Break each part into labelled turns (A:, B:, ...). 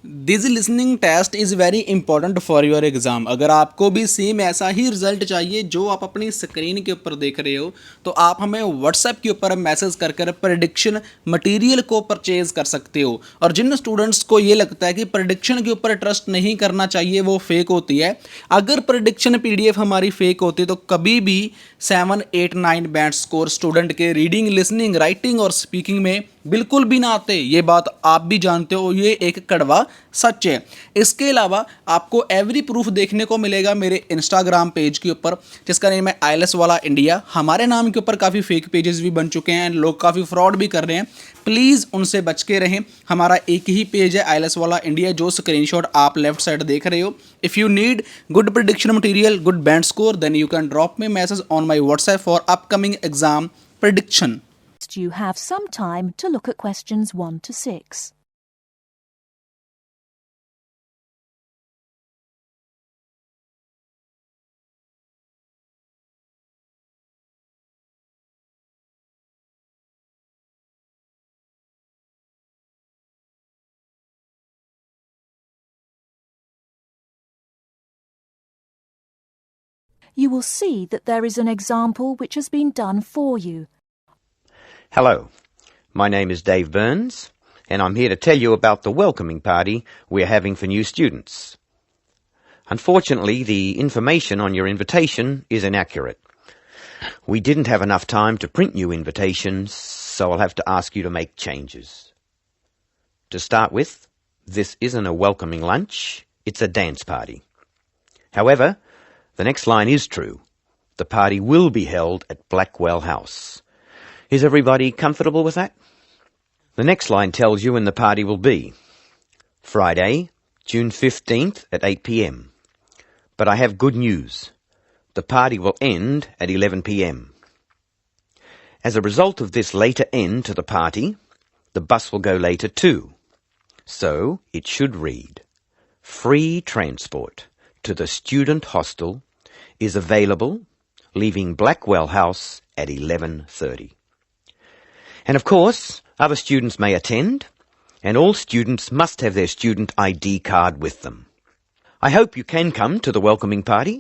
A: This listening test is very important for your exam. अगर आपको भी सेम ऐसा ही रिजल्ट चाहिए जो आप अपनी स्क्रीन के ऊपर देख रहे हो, तो आप हमें व्हाट्सएप के ऊपर मैसेज कर कर प्रेडिक्शन मटेरियल को परचेज कर सकते हो। और जिन स्टूडेंट्स को ये लगता है कि प्रेडिक्शन के ऊपर ट्रस्ट नहीं करना चाहिए, वो फेक होती है, अगर प्रेडिक्शन पीडीएफ हमारी फेक होती तो कभी भी 7, 8, 9 बैंड स्कोर स्टूडेंट के रीडिंग, लिसनिंग, राइटिंग और स्पीकिंग में बिल्कुल भी ना आते। ये बात आप भी जानते हो, ये एक कड़वा सच है। इसके अलावा आपको एवरी प्रूफ देखने को मिलेगा मेरे इंस्टाग्राम पेज के ऊपर, जिसका नेम है आईएलएस वाला इंडिया। हमारे नाम के ऊपर काफ़ी फेक पेजेस भी बन चुके हैं, लोग काफ़ी फ्रॉड भी कर रहे हैं। प्लीज़ उनसे बच के रहें। हमारा एक ही पेज है आईएलएस वाला इंडिया, जो स्क्रीनशॉट आप लेफ्ट साइड देख रहे हो। If you need good prediction material, good band score, then you can drop me message on my WhatsApp for upcoming exam prediction.
B: You have some time to look at questions 1 to 6. You will see that there is an example which has been done for you.
C: Hello, my name is Dave Burns, and I'm here to tell you about the welcoming party we're having for new students. Unfortunately, the information on your invitation is inaccurate. We didn't have enough time to print new invitations, so I'll have to ask you to make changes. To start with, this isn't a welcoming lunch, it's a dance party. However, the next line is true. The party will be held at Blackwell House. Is everybody comfortable with that? The next line tells you when the party will be. Friday, June 15th at 8 p.m. But I have good news. The party will end at 11 p.m. As a result of this later end to the party, the bus will go later too. So it should read, free transport to the student hostel is available, leaving Blackwell House at 11:30. And of course, other students may attend, and all students must have their student ID card with them. I hope you can come to the welcoming party.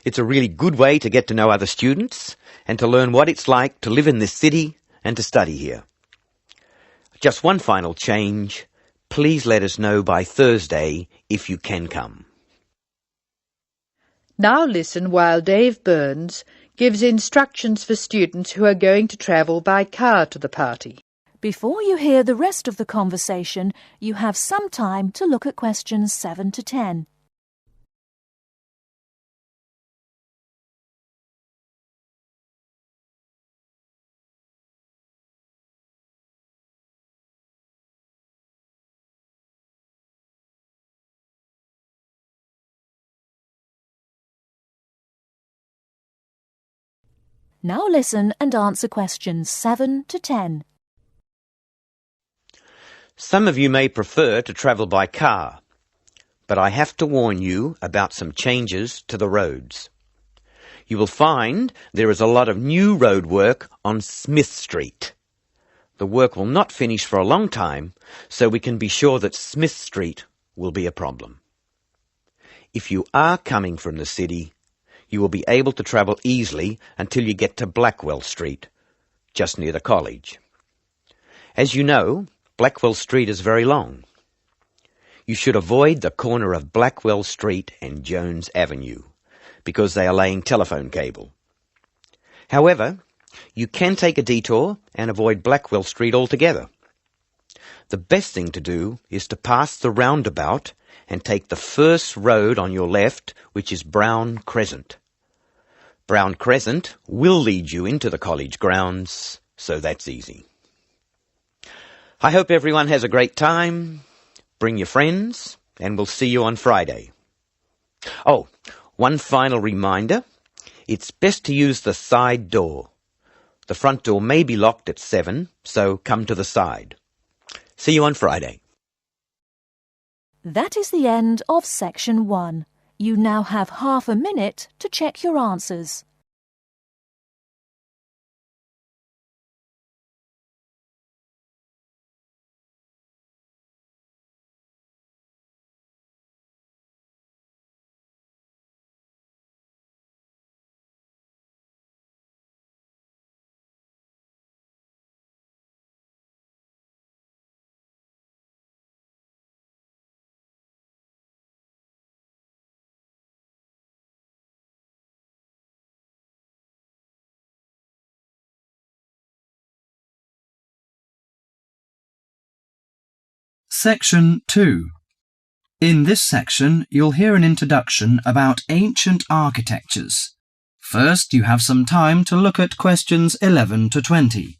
C: It's a really good way to get to know other students and to learn what it's like to live in this city and to study here. Just one final change. Please let us know by Thursday if you can come.
D: Now listen while Dave Burns gives instructions for students who are going to travel by car to the party.
B: Before you hear the rest of the conversation, you have some time to look at questions 7 to 10. Now listen and answer questions 7 to 10.
C: Some of you may prefer to travel by car, but I have to warn you about some changes to the roads. You will find there is a lot of new road work on Smith Street. The work will not finish for a long time, so we can be sure that Smith Street will be a problem. If you are coming from the city, you will be able to travel easily until you get to Blackwell Street, just near the college. As you know, Blackwell Street is very long. You should avoid the corner of Blackwell Street and Jones Avenue, because they are laying telephone cable. However, you can take a detour and avoid Blackwell Street altogether. The best thing to do is to pass the roundabout and take the first road on your left, which is Brown Crescent. Brown Crescent will lead you into the college grounds, so that's easy. I hope everyone has a great time. Bring your friends, and we'll see you on Friday. Oh, one final reminder. It's best to use the side door. The front door may be locked at 7, so come to the side. See you on Friday.
B: That is the end of section 1. You now have half a minute to check your answers.
E: Section 2. In this section, you'll hear an introduction about ancient architectures. First, you have some time to look at questions 11 to 20.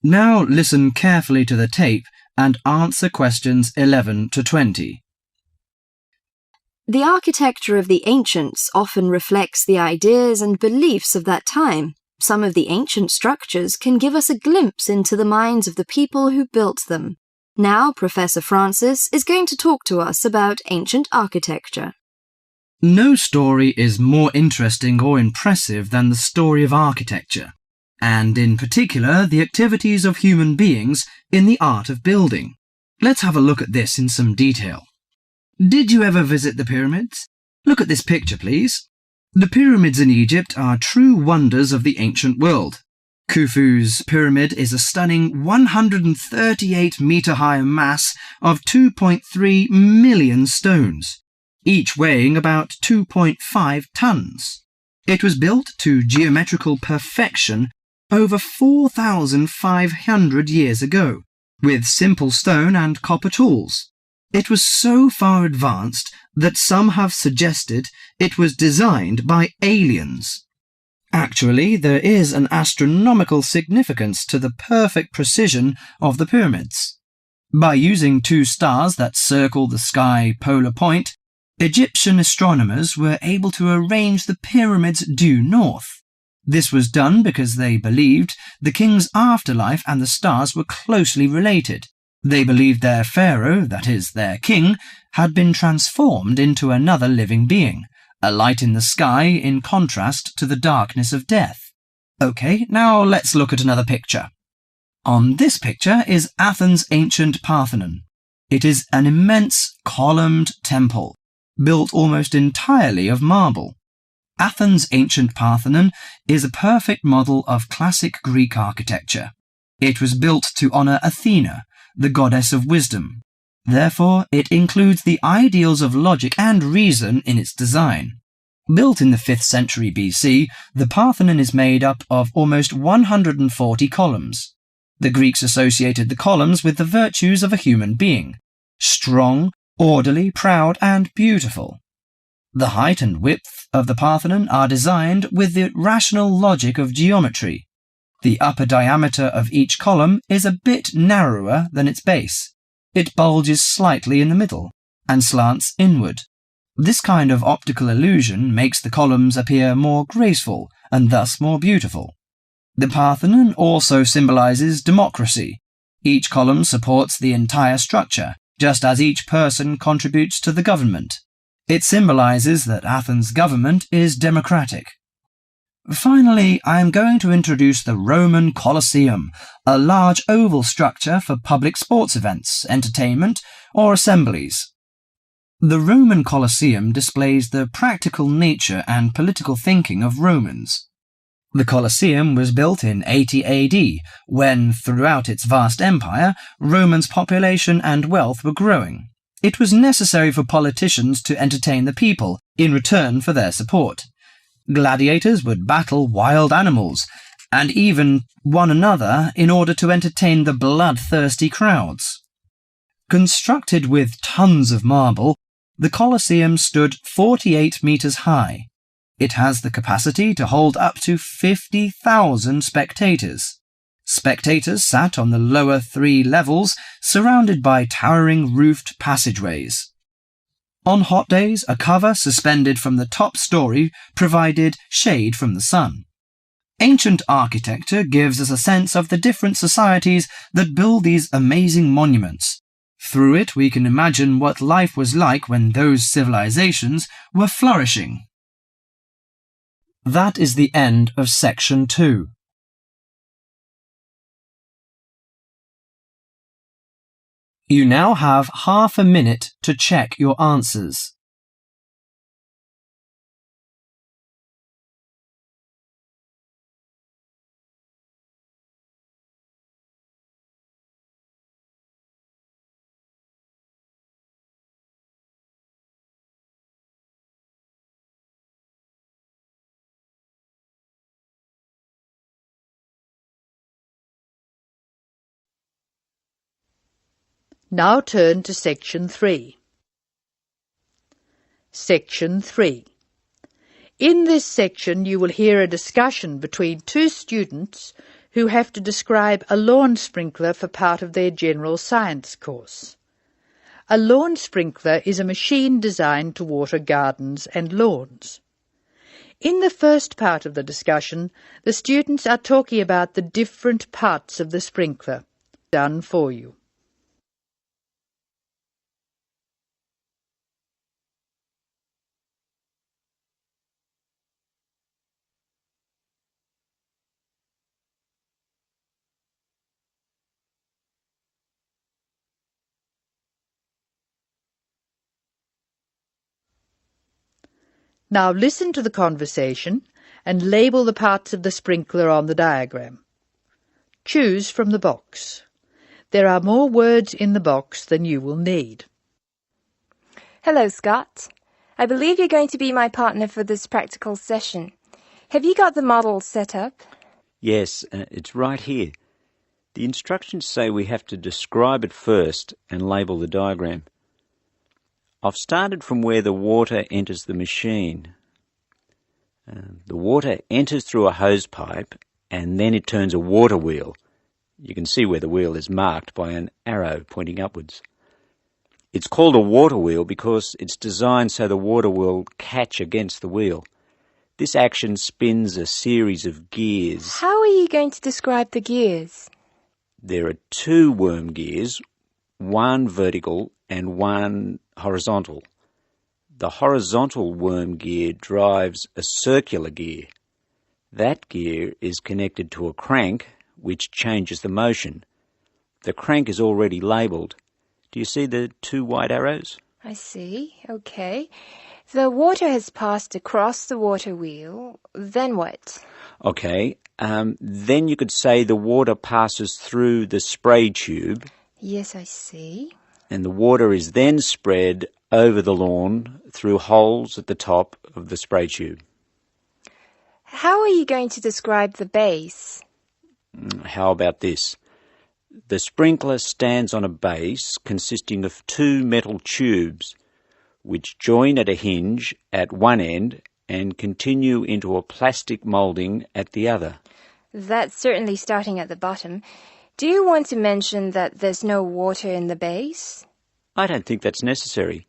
E: Now listen carefully to the tape and answer questions 11 to 20.
F: The architecture of the ancients often reflects the ideas and beliefs of that time. Some of the ancient structures can give us a glimpse into the minds of the people who built them. Now, Professor Francis is going to talk to us about ancient architecture.
E: No story is more interesting or impressive than the story of architecture, and in particular the activities of human beings in the art of building. Let's have a look at this in some detail. Did you ever visit the pyramids? Look at this picture, please. The pyramids in Egypt are true wonders of the ancient world. Khufu's pyramid is a stunning 138-metre-high mass of 2.3 million stones, each weighing about 2.5 tons. It was built to geometrical perfection over 4,500 years ago, with simple stone and copper tools. It was so far advanced that some have suggested it was designed by aliens. Actually, there is an astronomical significance to the perfect precision of the pyramids. By using two stars that circle the sky polar point, Egyptian astronomers were able to arrange the pyramids due north. This was done because they believed the king's afterlife and the stars were closely related. They believed their pharaoh, that is, their king, had been transformed into another living being, a light in the sky in contrast to the darkness of death. Okay, now let's look at another picture. On this picture is Athens' ancient Parthenon. It is an immense columned temple, built almost entirely of marble. Athens' ancient Parthenon is a perfect model of classic Greek architecture. It was built to honour Athena, the goddess of wisdom. Therefore, it includes the ideals of logic and reason in its design. Built in the 5th century BC, the Parthenon is made up of almost 140 columns. The Greeks associated the columns with the virtues of a human being: strong, orderly, proud, and beautiful. The height and width of the Parthenon are designed with the rational logic of geometry. The upper diameter of each column is a bit narrower than its base. It bulges slightly in the middle and slants inward. This kind of optical illusion makes the columns appear more graceful and thus more beautiful. The Parthenon also symbolizes democracy. Each column supports the entire structure, just as each person contributes to the government. It symbolizes that Athens' government is democratic. Finally, I am going to introduce the Roman Colosseum, a large oval structure for public sports events, entertainment, or assemblies. The Roman Colosseum displays the practical nature and political thinking of Romans. The Colosseum was built in 80 AD, when, throughout its vast empire, Romans' population and wealth were growing. It was necessary for politicians to entertain the people in return for their support. Gladiators would battle wild animals, and even one another in order to entertain the bloodthirsty crowds. Constructed with tons of marble, the Colosseum stood 48 metres high. It has the capacity to hold up to 50,000 spectators. Spectators sat on the lower 3 levels, surrounded by towering roofed passageways. On hot days, a cover suspended from the top story provided shade from the sun. Ancient architecture gives us a sense of the different societies that build these amazing monuments. Through it, we can imagine what life was like when those civilizations were flourishing. That is the end of section 2. You now have half a minute to check your answers.
D: Now turn to Section 3. Section 3. In this section you will hear a discussion between two students who have to describe a lawn sprinkler for part of their general science course. A lawn sprinkler is a machine designed to water gardens and lawns. In the first part of the discussion, the students are talking about the different parts of the sprinkler. Done for you. Now listen to the conversation and label the parts of the sprinkler on the diagram. Choose from the box. There are more words in the box than you will need.
G: Hello, Scott. I believe you're going to be my partner for this practical session. Have you got the model set up?
H: Yes, it's right here. The instructions say we have to describe it first and label the diagram. I've started from where the water enters the machine. The water enters through a hose pipe and then it turns a water wheel. You can see where the wheel is marked by an arrow pointing upwards. It's called a water wheel because it's designed so the water will catch against the wheel. This action spins a series of gears.
G: How are you going to describe the gears?
H: There are 2 worm gears, one vertical and one horizontal. The horizontal worm gear drives a circular gear. That gear is connected to a crank which changes the motion. The crank is already labelled. Do you see the 2 white arrows?
G: I see. Okay. The water has passed across the water wheel. Then what?
H: Okay. Then you could say the water passes through the spray tube.
G: Yes, I see.
H: And the water is then spread over the lawn through holes at the top of the spray tube.
G: How are you going to describe the base?
H: How about this? The sprinkler stands on a base consisting of 2 metal tubes which join at a hinge at one end and continue into a plastic moulding at the other.
G: That's certainly starting at the bottom. Do you want to mention that there's no water in the base?
H: I don't think that's necessary.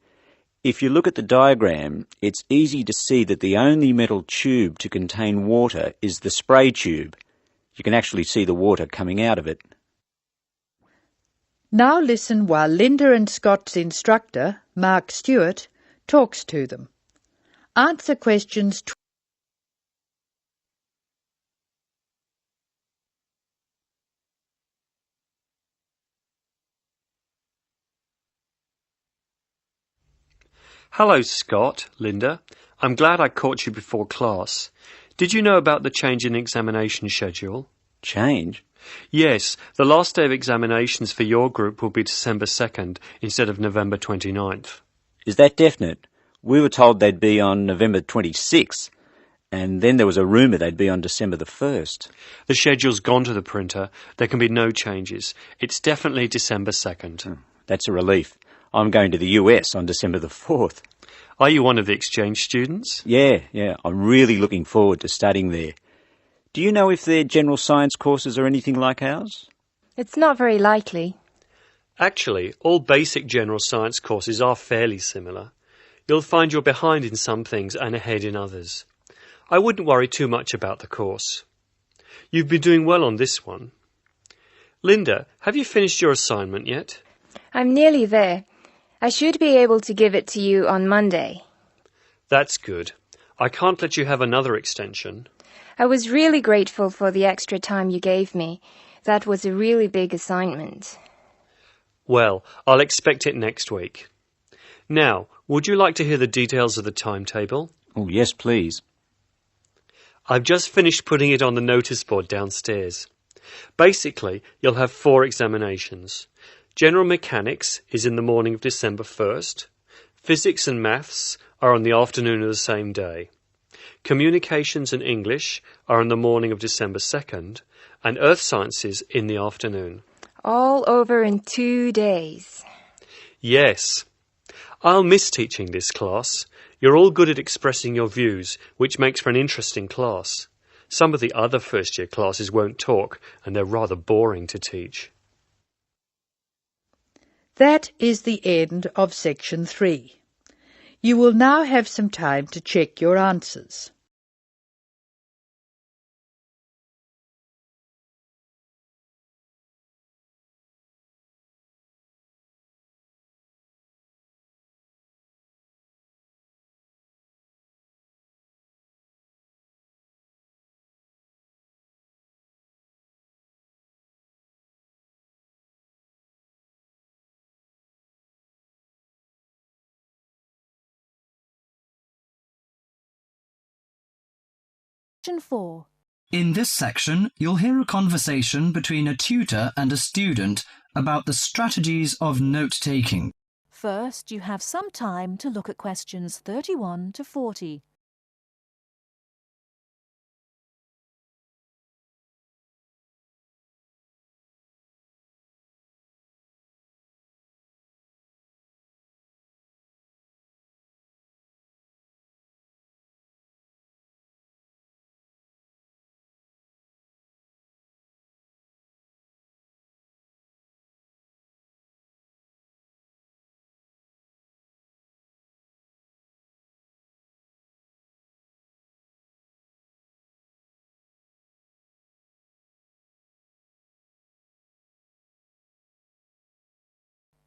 H: If you look at the diagram, it's easy to see that the only metal tube to contain water is the spray tube. You can actually see the water coming out of it.
D: Now listen while Linda and Scott's instructor, Mark Stewart, talks to them. Answer questions.
I: Hello, Scott, Linda. I'm glad I caught you before class. Did you know about the change in examination schedule?
H: Change?
I: Yes, the last day of examinations for your group will be December 2nd instead of November 29th.
H: Is that definite? We were told they'd be on November 26th, and then there was a rumour they'd be on December the 1st.
I: The schedule's gone to the printer. There can be no changes. It's definitely December 2nd.
H: That's a relief. I'm going to the US on December the 4th.
I: Are you one of the exchange students?
H: Yeah. I'm really looking forward to studying there. Do you know if their general science courses are anything like ours?
G: It's not very likely.
I: Actually, all basic general science courses are fairly similar. You'll find you're behind in some things and ahead in others. I wouldn't worry too much about the course. You've been doing well on this one. Linda, have you finished your assignment yet?
G: I'm nearly there. I should be able to give it to you on Monday.
I: That's good. I can't let you have another extension.
G: I was really grateful for the extra time you gave me. That was a really big assignment.
I: Well, I'll expect it next week. Now, would you like to hear the details of the timetable?
H: Oh, yes, please.
I: I've just finished putting it on the notice board downstairs. Basically, you'll have 4 examinations. General Mechanics is in the morning of December 1st. Physics and Maths are on the afternoon of the same day. Communications and English are on the morning of December 2nd, and Earth Sciences in the afternoon.
G: All over in 2 days.
I: Yes. I'll miss teaching this class. You're all good at expressing your views, which makes for an interesting class. Some of the other first-year classes won't talk, and they're rather boring to teach.
D: That is the end of section 3. You will now have some time to check your answers.
B: Section 4.
E: In this section, you'll hear a conversation between a tutor and a student about the strategies of note-taking.
B: First, you have some time to look at questions 31 to 40.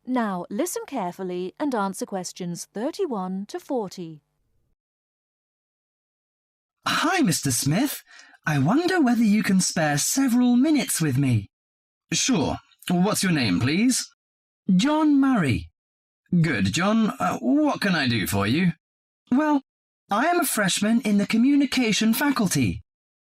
B: Now, listen carefully and answer questions 31 to 40.
E: Hi, Mr. Smith. I wonder whether you can spare several minutes with me. Sure. What's your name, please? John Murray. Good, John. What can I do for you? Well, I am a freshman in the communication faculty.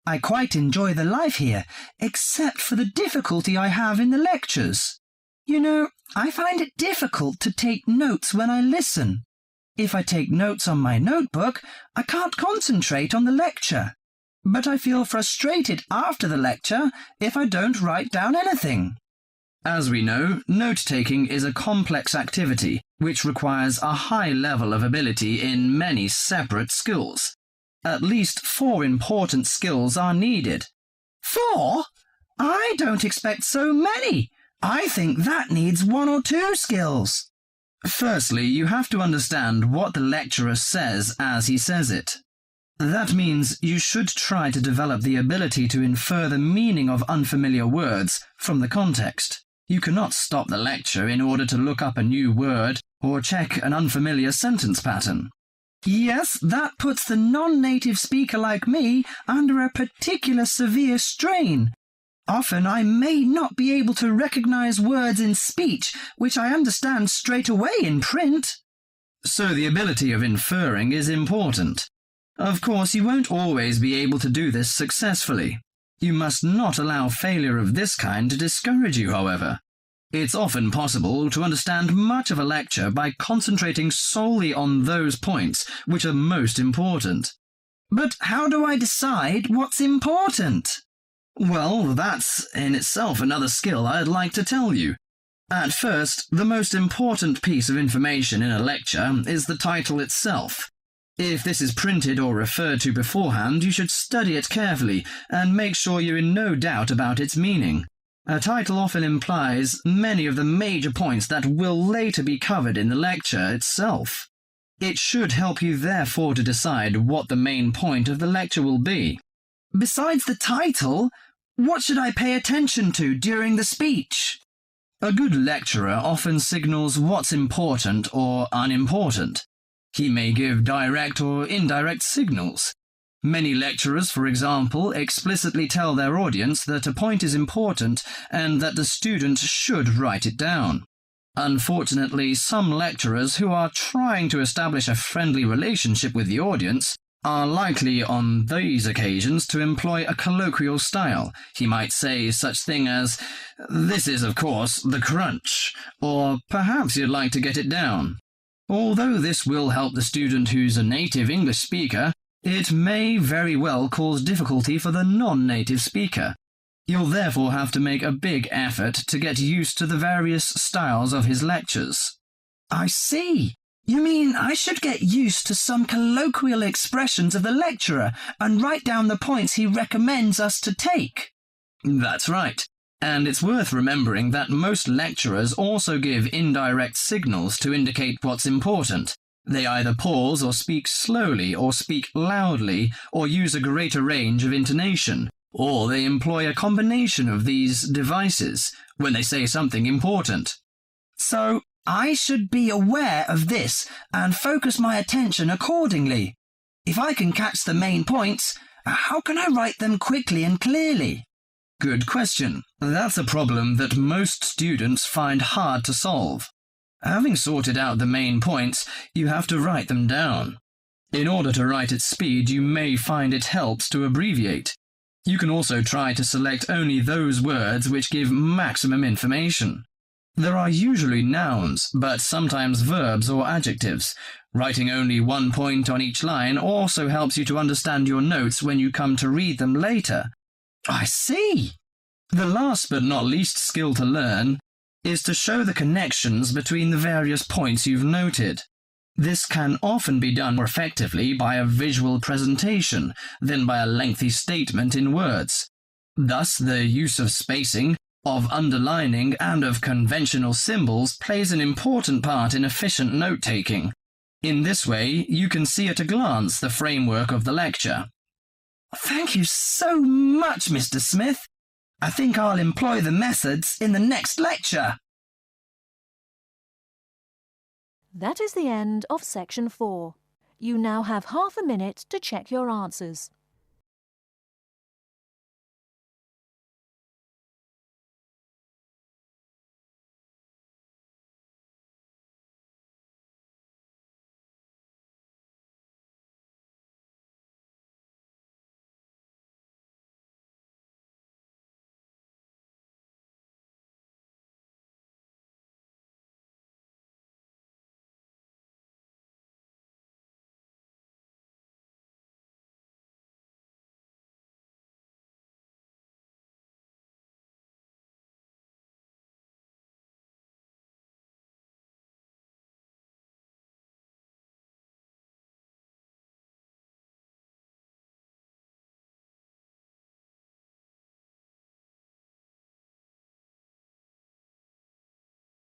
E: I quite enjoy the life here, except for the difficulty I have in the lectures. You know, I find it difficult to take notes when I listen. If I take notes on my notebook, I can't concentrate on the lecture. But I feel frustrated after the lecture if I don't write down anything. As we know, note-taking is a complex activity which requires a high level of ability in many separate skills. At least 4 important skills are needed. 4? I don't expect so many. I think that needs 1 or 2 skills. Firstly, you have to understand what the lecturer says as he says it. That means you should try to develop the ability to infer the meaning of unfamiliar words from the context. You cannot stop the lecture in order to look up a new word or check an unfamiliar sentence pattern. Yes, that puts the non-native speaker like me under a particular severe strain. Often I may not be able to recognize words in speech which I understand straight away in print. So the ability of inferring is important. Of course, you won't always be able to do this successfully. You must not allow failure of this kind to discourage you, however. It's often possible to understand much of a lecture by concentrating solely on those points which are most important. But how do I decide what's important? Well, that's in itself another skill I'd like to tell you. At first, the most important piece of information in a lecture is the title itself. If this is printed or referred to beforehand, you should study it carefully and make sure you're in no doubt about its meaning. A title often implies many of the major points that will later be covered in the lecture itself. It should help you therefore to decide what the main point of the lecture will be. Besides the title, what should I pay attention to during the speech? A good lecturer often signals what's important or unimportant. He may give direct or indirect signals. Many lecturers, for example, explicitly tell their audience that a point is important and that the student should write it down. Unfortunately, some lecturers who are trying to establish a friendly relationship with the audience are likely on these occasions to employ a colloquial style. He might say such thing as, "This is, of course, the crunch," or "Perhaps you'd like to get it down." Although this will help the student who's a native English speaker, it may very well cause difficulty for the non-native speaker. You'll therefore have to make a big effort to get used to the various styles of his lectures. I see. You mean I should get used to some colloquial expressions of the lecturer and write down the points he recommends us to take? That's right. And it's worth remembering that most lecturers also give indirect signals to indicate what's important. They either pause or speak slowly or speak loudly or use a greater range of intonation, or they employ a combination of these devices when they say something important. So, I should be aware of this and focus my attention accordingly. If I can catch the main points, how can I write them quickly and clearly? Good question. That's a problem that most students find hard to solve. Having sorted out the main points, you have to write them down. In order to write at speed, you may find it helps to abbreviate. You can also try to select only those words which give maximum information. There are usually nouns, but sometimes verbs or adjectives. Writing only one point on each line also helps you to understand your notes when you come to read them later. I see. The last but not least skill to learn is to show the connections between the various points you've noted. This can often be done more effectively by a visual presentation than by a lengthy statement in words. Thus, the use of spacing, of underlining, and of conventional symbols plays an important part in efficient note-taking. In this way, you can see at a glance the framework of the lecture. Thank you so much, Mr. Smith. I think I'll employ the methods in the next lecture.
B: That is the end of section 4. You now have half a minute to check your answers.